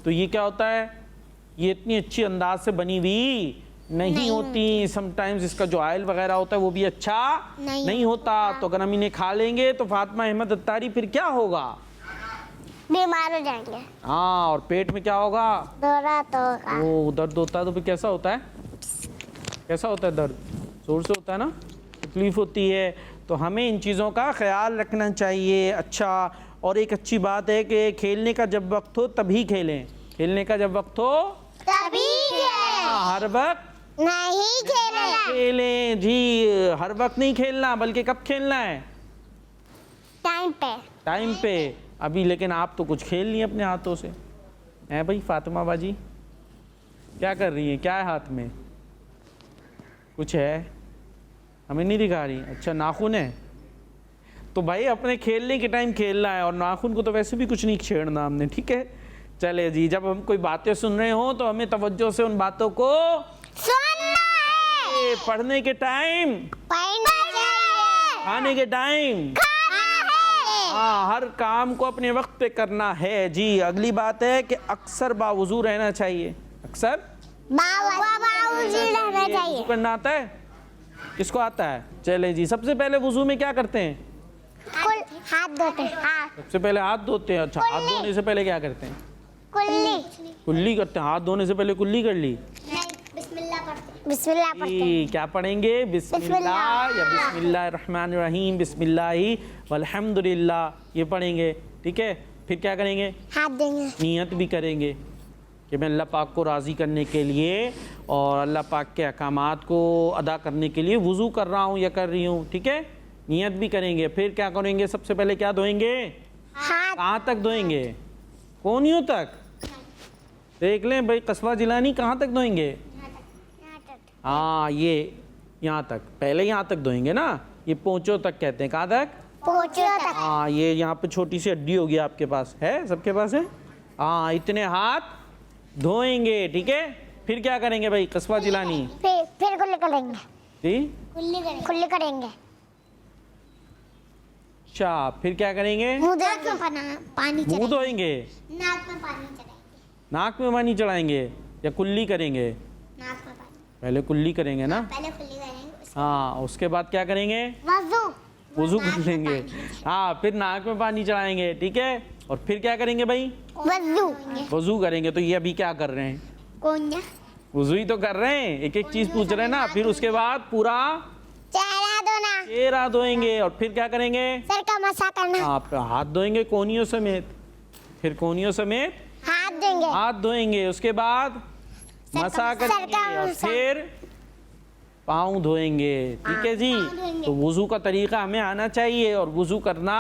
S2: तो ये क्या होता है? ये इतनी अच्छी अंदाज से बनी हुई नहीं होती। समटाइम्स इसका जो ऑयल वगैरह होता है वो भी अच्छा नहीं होता। तो अगर हम इन्हें खा लेंगे तो फातिमा अहमद अत्तारी फिर क्या होगा?
S3: बीमार हो जाएंगे।
S2: हाँ, और पेट में क्या होगा?
S3: दर्द होगा।
S2: वो दर्द होता है। तो फिर कैसा होता है? कैसा होता है दर्द? जोर से होता है ना, तकलीफ होती है। तो हमें इन चीज़ों का ख्याल रखना चाहिए। अच्छा, और एक अच्छी बात है कि खेलने का जब वक्त हो तभी खेलें। खेलने का जब वक्त हो
S3: तभी
S2: हर वक्त
S3: नहीं
S2: खेलें जी। हर वक्त नहीं खेलना, बल्कि कब खेलना है? टाइम पे। अभी लेकिन आप तो कुछ खेल नहीं अपने हाथों से, हैं भाई? फातिमा बाजी क्या कर रही है? क्या है हाथ में? कुछ है, हमें नहीं दिखा रही। अच्छा, नाखून है। तो भाई अपने खेलने के टाइम खेलना है, और नाखून को तो वैसे भी कुछ नहीं छेड़ना हमने, ठीक है। चले जी, जब हम कोई बातें सुन रहे हो तो हमें तवज्जो से उन बातों को
S3: सुनना है,
S2: पढ़ने के टाइम,
S3: पढ़ना चाहिए,
S2: खाने के टाइम,
S3: खाना है,
S2: हाँ, हर काम को अपने वक्त पे करना है जी। अगली बात है कि अक्सर बावुजू रहना चाहिए, अक्सर
S3: बावुजू रहना चाहिए।
S2: वुज़ू करना आता है? किसको आता है? चले जी, सबसे पहले वुज़ू में क्या करते हैं?
S3: हाथ धोते हैं, हाथ,
S2: सबसे पहले हाथ धोते हैं। अच्छा, हाथ धोने से पहले क्या करते हैं?
S3: कुल्ली,
S2: कुल्ली करते हैं। हाथ धोने से पहले कुल्ली कर ली?
S3: बिस्मिल्लाह पढ़ते हैं।
S2: जी, क्या पढ़ेंगे? बिस्मिल्लाह या बिस्मिल्लाहिर्रहमानिर्रहीम, बिस्मिल्लाहि वल्हम्दुलिल्लाह, ये पढ़ेंगे, ठीक है। फिर क्या करेंगे?
S3: हाथ देंगे,
S2: नियत भी करेंगे कि मैं अल्लाह पाक को राज़ी करने के लिए और अल्लाह पाक के अहकामात को अदा करने के लिए वुज़ू कर रहा हूँ या कर रही हूँ, ठीक है। नियत भी करेंगे। फिर क्या करेंगे? सबसे पहले क्या धोएंगे?
S3: हाथ,
S2: कहाँ तक धोएंगे? कोनियों तक। देख लें भाई, कस्बा जिलानी कहाँ तक धोएंगे? हाँ, ये यहाँ तक, पहले यहाँ तक धोएंगे ना, ये पोंचों तक कहते हैं। कहाँ तक?
S3: पोंछों तक।
S2: हाँ, ये यहाँ पे छोटी सी हड्डी होगी, आपके पास है? सबके पास है? हाँ, इतने हाथ धोएंगे, ठीक है। फिर क्या करेंगे भाई? कस्बा जिलानी।
S3: फिर कुल्ली करेंगे,
S2: जी,
S3: कुल्ली करेंगे।
S2: अच्छा, फिर क्या करेंगे?
S3: मुंह पानी
S2: मुंह धोएंगे,
S3: नाक में पानी चढ़ाएंगे,
S2: नाक में पानी चढ़ाएंगे या कुल्ली करेंगे?
S3: नाक में पानी,
S2: पहले कुल्ली करेंगे ना।
S3: पहले कुल्ली करेंगे,
S2: हाँ, उसके बाद क्या करेंगे?
S3: वज़ू,
S2: वुज़ू कर लेंगे। हाँ, फिर नाक में पानी चढ़ाएंगे, ठीक है। और फिर क्या करेंगे भाई?
S3: वज़ू,
S2: वुज़ू करेंगे। तो ये अभी क्या कर रहे हैं?
S3: कोन्या,
S2: वुज़ू ही तो कर रहे हैं, एक एक चीज पूछ रहे हैं ना। फिर उसके बाद पूरा
S3: चेहरा धोना,
S2: चेहरा धोएंगे। और फिर क्या करेंगे?
S3: सर का मसा करना,
S2: आप हाथ धोएंगे कोनियों समेत। फिर कोनियों समेत
S3: हाथ देंगे,
S2: हाथ धोएंगे। उसके बाद मसा करेंगे और
S3: मसा।
S2: फिर पाँव धोएंगे, ठीक है जी। तो वुज़ू का तरीका हमें आना चाहिए और वुज़ू करना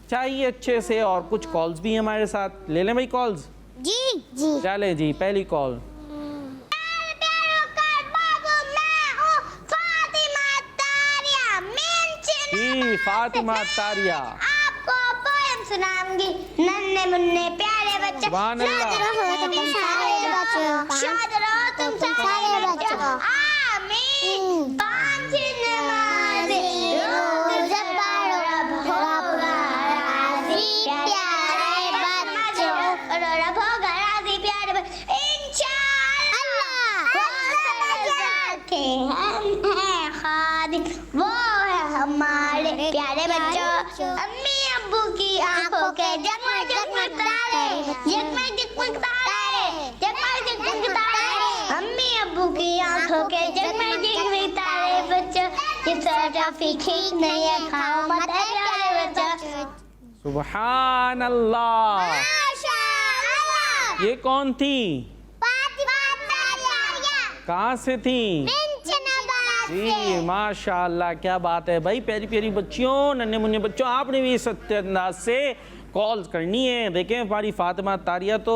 S2: चाहिए अच्छे से। और कुछ कॉल्स भी हमारे साथ, ले लें भाई कॉल्स?
S3: जी जी।
S2: चले जी, पहली कॉल। जी, फातिमा तारिया,
S3: आपको पोयम सुनाऊंगी। नन्हे मुन्ने प्यारे बच्चे,
S2: सुभान अल्लाह।
S3: शाद रहो तुम सारे बच्चों, शाद रहो तुम सारे बच्चों, आमीन। पांच नमाज़े रोज़ पढ़ो, होगा राज़ी प्यारे बच्चों, रब होगा राज़ी प्यारे बच्चों, इंशाअल्लाह। के हम हैं खादिम, वो है हमारे प्यारे बच्चों। अम्मी अब्बू की आंखों के जगमग जगमग तारे, जगमग जगमग तारे, जगमग जगमग तारे। अम्मी अब्बू की आंखों के जगमग जगमग तारे बच्चों, ये टॉफी खींचने ये खाओ मत है प्यारे बच्चों।
S2: सुभान अल्लाह।
S3: माशाअल्लाह।
S2: ये कौन थी?
S3: फातिमा तारिया,
S2: कहाँ से थी?
S3: बिनचनाबाद
S2: जी,
S3: से।
S2: माशाअल्लाह, क्या बात है भाई। प्यारी प्यारी बच्चियों, नन्हे मुन्ने बच्चों, आपने भी इस अंदाज से कॉल्स करनी है। देखें, हमारी फातिमा तारिया तो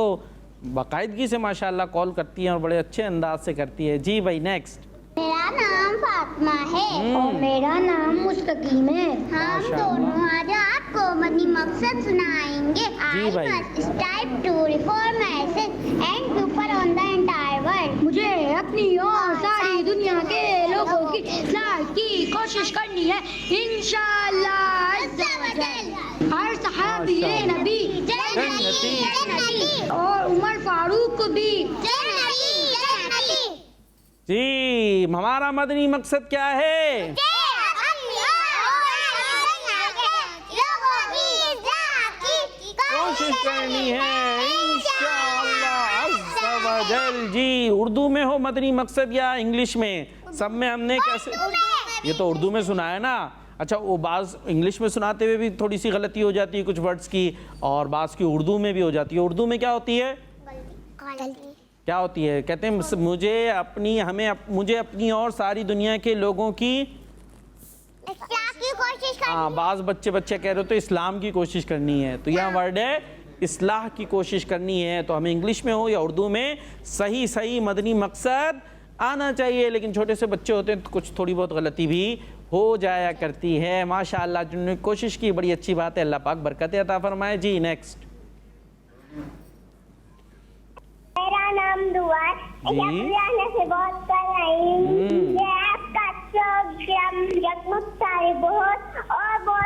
S2: बाकायदगी से माशाअल्लाह कॉल करती है और बड़े अच्छे अंदाज से करती है। जी भाई, नेक्स्ट।
S3: मेरा नाम फातिमा है और मेरा नाम मुस्तकीम है। हम
S2: माशाअल्लाह।
S3: दोनों आज आपको मदनी मकसद सुनाएंगे।
S2: जी भाई।
S3: I must strive to reform myself and to for on the entire world. मुझे अपनी और सारी दुनिया के लोगों की इस्लाह की कोशिश करनी है, इंशाअल्लाह अज़्ज़ा वजल। हर सहाबी नबी जन्नती और उमर फारूक भी जन्नती।
S2: जी, हमारा मदनी मकसद क्या है? कोशिश करनी है इंशाअल्लाह अज़्ज़ा वजल। जी, उर्दू में हो मदनी मकसद या इंग्लिश में? सब में हमने कैसे, ये तो उर्दू में सुनाया ना। अच्छा, वो बाज़ इंग्लिश में सुनाते हुए भी थोड़ी सी गलती हो जाती है कुछ वर्ड्स की, और बाज़ की उर्दू में भी हो जाती है। उर्दू में क्या होती है? क्या होती है? कहते हैं मुझे अपनी और सारी दुनिया के लोगों की
S3: कोशिश
S2: हाँ, बाज़ बच्चे कह रहे हो तो इस्लाम की कोशिश करनी है, तो यहाँ वर्ड है इस्लाह की कोशिश करनी है। तो हमें इंग्लिश में हो या उर्दू में सही मदनी मकसद आना चाहिए। लेकिन छोटे से बच्चे होते हैं तो कुछ थोड़ी बहुत गलती भी हो जाया करती है। माशाअल्लाह, जिन्होंने कोशिश की बड़ी अच्छी बात है, अल्लाह पाक बरकत अता फरमाए। जी नेक्स्ट।
S3: मेरा नाम दुआ है, से बात कर रही हूँ। ये आपका प्रोग्राम सारे बहुत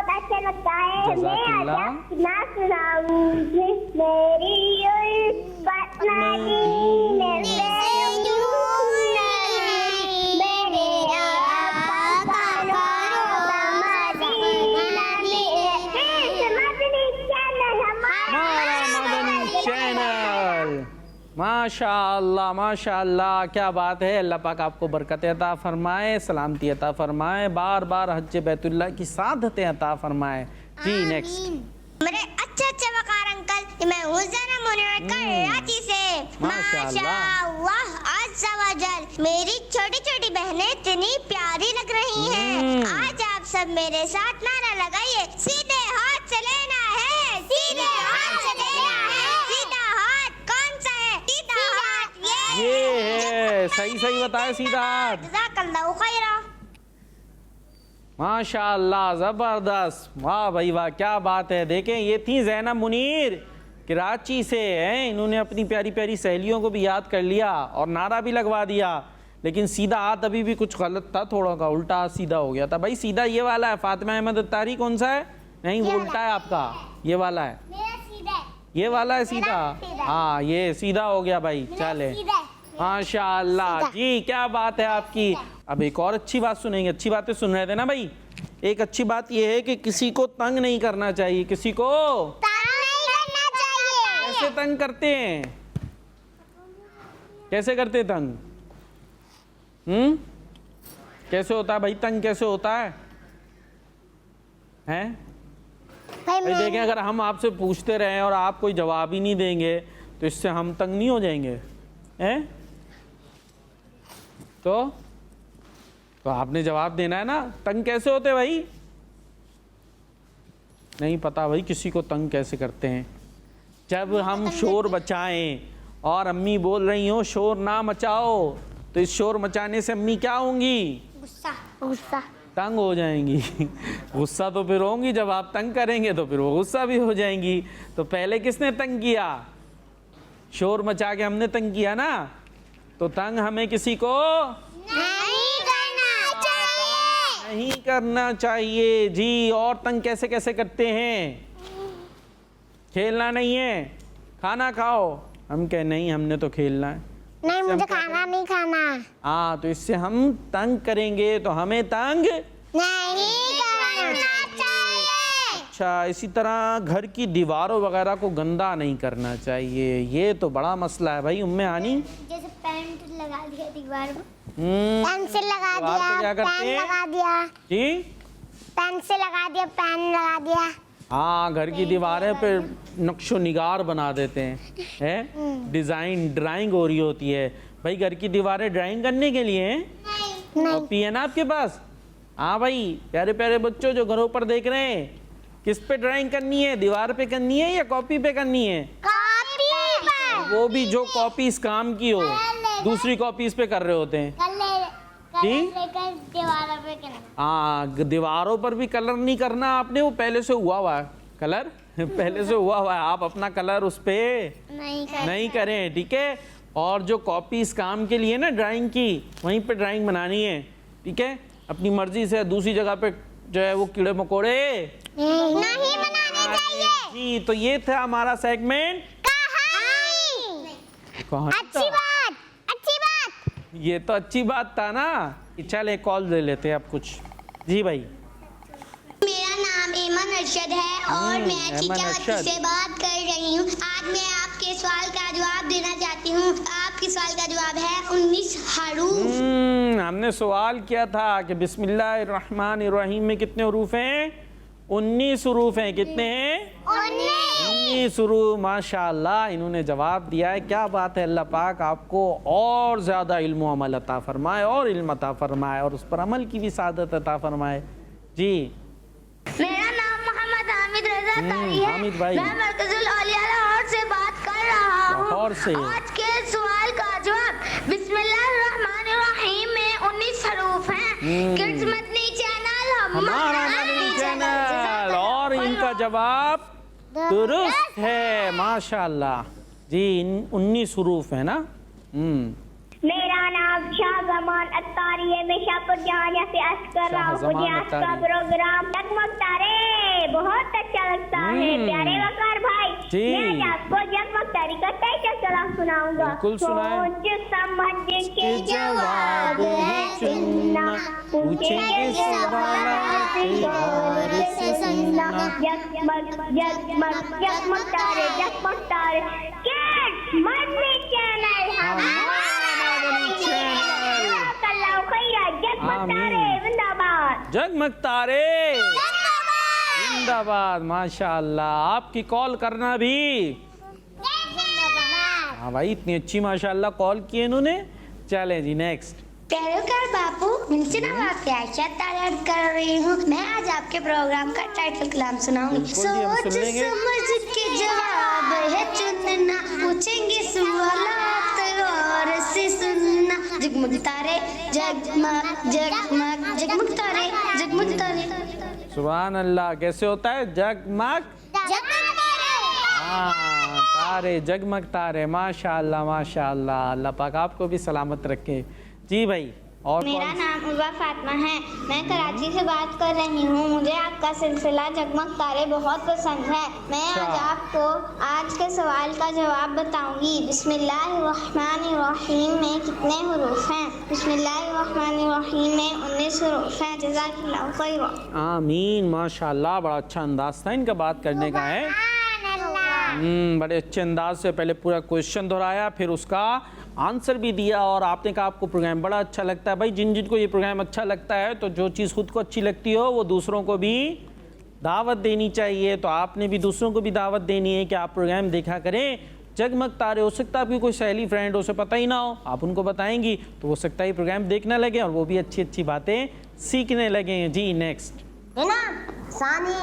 S3: अच्छा लगता है। मैं आज ना सुनाऊंगी मेरी
S2: माशाअल्लाह माशाअल्लाह, क्या बात है। अल्लाह पाक आपको बरकत अता फरमाए, सलामती अता फरमाए, बार बार हज बैतुल्लाह की सादतें अता फरमाए। जी नेक्स्ट।
S3: मेरे अच्छे वकार अंकल, मैं हुसैन मुनीर कराची से। माशाअल्लाह अज़्ज़ा वजल, मेरी छोटी छोटी बहनें इतनी प्यारी लग रही हैं। आज आप सब मेरे साथ नारा लगाइए, सीधे हाथ से लेना है, सीधे हाथ से लेना है। सीधा हाथ कौन सा है? सीधा हाथ
S2: ये है, सही सही बताया, सीधा हाथ।
S3: जज़ाकल्लाहु खैरा।
S2: माशाअल्लाह, ज़बरदस्त, वाह भाई वाह, क्या बात है। देखें, ये थी ज़ैनब मुनीर, कराची से हैं। इन्होंने अपनी प्यारी प्यारी सहेलियों को भी याद कर लिया और नारा भी लगवा दिया। लेकिन सीधा हाथ अभी भी कुछ गलत था, थोड़ा का उल्टा हाथ सीधा हो गया था। भाई सीधा ये वाला है। फातिमा अहमद अत्तारी कौन सा है? नहीं, वो उल्टा है आपका, ये वाला है। ये वाला है सीधा। हाँ, ये सीधा हो गया भाई। चले, माशाअल्लाह जी, क्या बात है आपकी। अब एक और अच्छी बात सुनेंगे। अच्छी बातें सुन रहे थे ना भाई। एक अच्छी बात यह है कि किसी को तंग नहीं करना चाहिए। किसी को
S3: तंग नहीं करना चाहिए।
S2: कैसे तंग करते हैं? कैसे करते तंग? कैसे होता है भाई तंग? कैसे होता है? हैं भाई देखें, अगर हम आपसे पूछते रहें और आप कोई जवाब ही नहीं देंगे तो इससे हम तंग नहीं हो जाएंगे? हैं? तो आपने जवाब देना है ना। तंग कैसे होते भाई? नहीं पता भाई किसी को तंग कैसे करते हैं। जब हम शोर मचाएं और अम्मी बोल रही हो शोर ना मचाओ, तो इस शोर मचाने से अम्मी क्या होंगी?
S3: गुस्सा
S2: तंग हो जाएंगी। गुस्सा तो फिर होंगी, जब आप तंग करेंगे तो फिर वो गुस्सा भी हो जाएंगी। तो पहले किसने तंग किया? शोर मचा के हमने तंग किया ना। तो तंग हमें किसी को नहीं करना चाहिए जी। और तंग कैसे कैसे करते हैं? खेलना नहीं है, खाना खाओ। हम कहे नहीं, हमने तो खेलना है।
S3: नहीं, मुझे खाना नहीं खाना।
S2: हाँ, तो इससे हम तंग करेंगे तो हमें तंग
S3: नहीं करना चाहिए।
S2: अच्छा, इसी तरह घर की दीवारों वगैरह को गंदा नहीं करना चाहिए। ये तो बड़ा मसला है भाई। उम्मे आनी,
S3: जैसे पेंट लगा दिया दीवार में,
S2: पेंसिल
S3: लगा
S2: दिया,
S3: पेन लगा दिया
S2: जी,
S3: पेंसिल लगा दिया, पेन लगा दिया।
S2: हाँ, घर की दीवारें पे नक्शो निगार बना देते हैं, डिजाइन ड्राइंग हो रही होती है। भाई घर की दीवारें ड्राइंग करने के लिए हैं? कॉपी है ना आपके पास? हाँ भाई, प्यारे प्यारे बच्चों जो घरों पर देख रहे हैं, किस पे ड्राइंग करनी है? दीवार पे करनी है या कॉपी पे करनी है?
S3: कॉपी पर।
S2: वो भी जो कॉपी इस काम की हो, दूसरी कॉपी इस पे कर रहे होते हैं जी।
S3: दीवारों पे करना।
S2: हाँ, दीवारों पर भी कलर नहीं करना आपने, वो पहले से हुआ हुआ है कलर। पहले से हुआ हुआ है, आप अपना कलर उस पे नहीं करें, ठीक है। और जो कॉपी इस काम के लिए ना ड्राइंग की, वहीं पे ड्राइंग बनानी है, ठीक है। अपनी मर्जी से दूसरी जगह पे जो है वो कीड़े मकोड़े
S3: नहीं बनाने चाहिए
S2: जी। तो ये था हमारा सेगमेंट कहानी।
S3: अच्छी बात, अच्छी बात।
S2: ये तो अच्छी बात था ना। चल एक कॉल ले लेते हैं आप कुछ। जी भाई,
S3: मेरा नाम एमन अरशद है और मैं चीचा से बात कर रही हूँ। आज मैं आपके सवाल का जवाब देना चाहती हूँ। आपके सवाल का जवाब है 19 हरूफ।
S2: हमने सवाल किया था कि बिस्मिल्लाहिर्रहमानिर्रहीम में कितने हरूफ हैं? 19 हरूफ हैं। कितने हैं? 19 हरूफ। माशाअल्लाह, इन्होंने जवाब दिया है। क्या बात है। अल्लाह पाक आपको और ज़्यादा इल्म अमल अता फरमाए और इल्म अता फरमाए और उस पर अमल की भी सादत अता फरमाए जी।
S3: मेरा नाम मोहम्मद हामिद रजा तारी है।
S2: हामिद भाई,
S3: मैं मरकजुल औलिया लाहौर से बात कर रहा हूँ।
S2: लाहौर से।
S3: आज के सवाल का जवाब बिस्मिल्लाहिर्रहमानिर्रहीम में 19 हरूफ हैं। किड्स मदनी चैनल
S2: जवाब दुरुस्त है, माशाअल्लाह जी। 19 हुरूफ है ना।
S3: मेरा नाम शाहजमान अत्तारी है, मैं शाहपुर जहानिया से अर्ज कर रहा हूँ। मुझे आज का प्रोग्राम जगमग तारे बहुत अच्छा लगता है। प्यारे वकार भाई, मैं आज आपको जगमग तारे का टाइटल सलाम सुनाऊंगा।
S2: बिल्कुल सुनाएं।
S3: सोच समझ के जवाब है चुनना, पूछेंगे सवालात गौर से सुनना। जगमग जगमग जगमग तारे, जगमग तारे, किड्स मदनी चैनल हमारा
S2: जगमग तारे जिंदाबाद, माशाअल्लाह। आपकी कॉल करना भी, हाँ भाई, इतनी अच्छी माशाअल्लाह कॉल की इन्होंने। चले जी नेक्स्ट।
S3: प्यारे बापू, मुझसे नवाब से आयशा तारीफ कर रही हूँ। मैं आज आपके प्रोग्राम का टाइटल कलाम सुनाऊंगी। सोच समझ के जवाब है चुनना, पूछेंगे सवालात गौर से सुनना। जगमग तारे जगमग जगमग जगमग तारे, जगमग तारे।
S2: सुभान अल्लाह। कैसे होता है? जगमग हाँ, तारे, जगमग तारे, माशाअल्लाह माशाअल्लाह। अल्लाह पाक आपको भी सलामत रखे जी भाई। और
S3: मेरा नाम उबा फातिमा है, मैं कराची से बात कर रही हूँ। मुझे आपका सिलसिला जगमग तारे बहुत पसंद है। मैं आज आपको आज के सवाल का जवाब बताऊंगी। बिस्मिल्लाहिर्रहमानिर्रहीम में कितने हुरूफ हैं? बिस्मिल्लाहिर्रहमानिर्रहीम में 19 हुरूफ हैं। जज़ाकल्लाहु खैर।
S2: आमीन, माशाअल्लाह। बड़ा अच्छा अंदाज था इनका बात करने का है। बड़े अच्छे अंदाज से पहले पूरा क्वेश्चन दोहराया, फिर उसका आंसर भी दिया, और आपने कहा आपको प्रोग्राम बड़ा अच्छा लगता है। भाई जिनको ये प्रोग्राम अच्छा लगता है तो जो चीज़ खुद को अच्छी लगती हो वो दूसरों को भी दावत देनी चाहिए। तो आपने भी दूसरों को भी दावत देनी है कि आप प्रोग्राम देखा करें। जगमग तारे, हो सकता है आपकी कोई सहेली फ्रेंड हो, उसे पता ही ना हो, आप उनको बताएंगी तो हो सकता है प्रोग्राम देखने लगे और वो भी अच्छी अच्छी बातें सीखने लगे जी। नेक्स्ट।
S3: सानी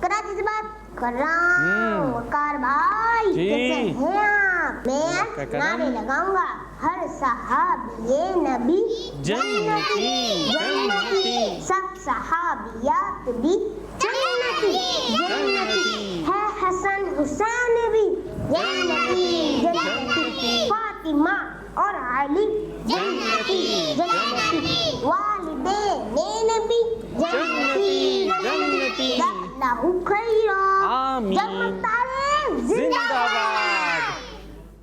S3: कराची से बात कर रहा हूँ। वकार भाई, कैसे हैं आप? मैं नारे लगाऊंगा, हर सहाबी ये नबी जन्नती जन्नती, सब सहाबियात भी जन्नती जन्नती, है हसन हुसैन भी जन्नती जन्नती, फातिमा और अली जन्नती जन्नती, वालिदैन नबी जन्नती जन्नती, लहू खैरा।
S2: आमीन, जिंदाबाद,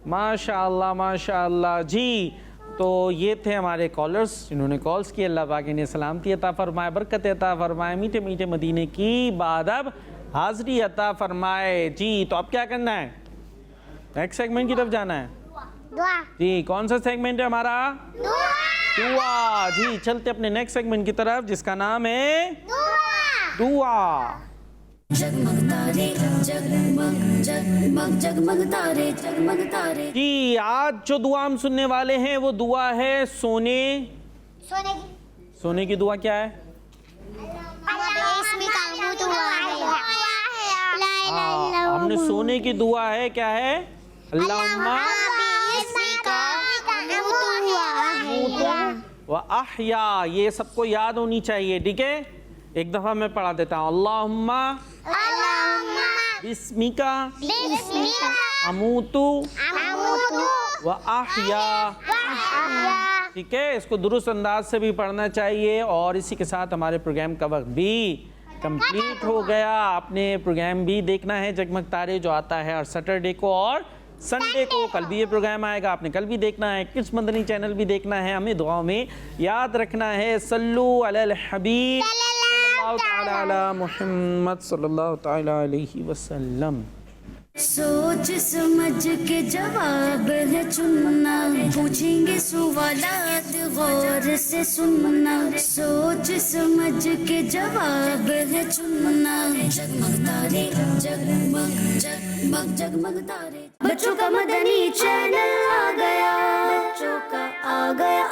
S2: माशाअल्लाह माशाअल्लाह जी। तो ये थे हमारे कॉलर्स जिन्होंने कॉल्स किए। अल्लाह पाक इन्हें सलामती अता फरमाए, बरकत अता फरमाए, मीठे मीठे मदीने की बादब हाज़री अता फरमाए जी। तो अब क्या करना है? नेक्स्ट सेगमेंट की तरफ जाना है जी। कौन सा सेगमेंट है हमारा? दुआ जी। चलते अपने नेक्स्ट सेगमेंट की तरफ जिसका नाम है दुआ।
S1: जगमग तारे जगमग जगमग जगमग तारे, जगमग तारे
S2: जी। आज जो दुआ हम सुनने वाले हैं वो दुआ है सोने की दुआ। क्या है? हमने सोने की दुआ है। क्या है? अल्लाहुम्मा व अहया। ये सबको याद होनी चाहिए, ठीक है? एक दफा मैं पढ़ा देता हूँ। अल्लाहुम्मा बिस्मिका अमूतु व अहया। ठीक है, इसको दुरुस्त अंदाज से भी पढ़ना चाहिए। और इसी के साथ हमारे प्रोग्राम का वक्त भी कंप्लीट हो गया। आपने प्रोग्राम भी देखना है जगमग तारे, जो आता है हर सैटरडे को और संडे को। कल भी ये प्रोग्राम आएगा, आपने कल भी देखना है। किड्स मदनी चैनल भी देखना है। हमें दुआओं में याद रखना है। सल्लू अलल हबीब सल्लल्लाहु तआला अला मुहम्मद सल्लल्लाहु तआला अलैहि वसल्लम।
S1: सोच समझ के जवाब है चुनना, पूछेंगे सवालात गौर से सुनना। सोच समझ के जवाब है चुनना। जगमग तारे जगमग जगमग जगमग तारे। बच्चों का मदनी चैनल आ गया, बच्चों का आ गया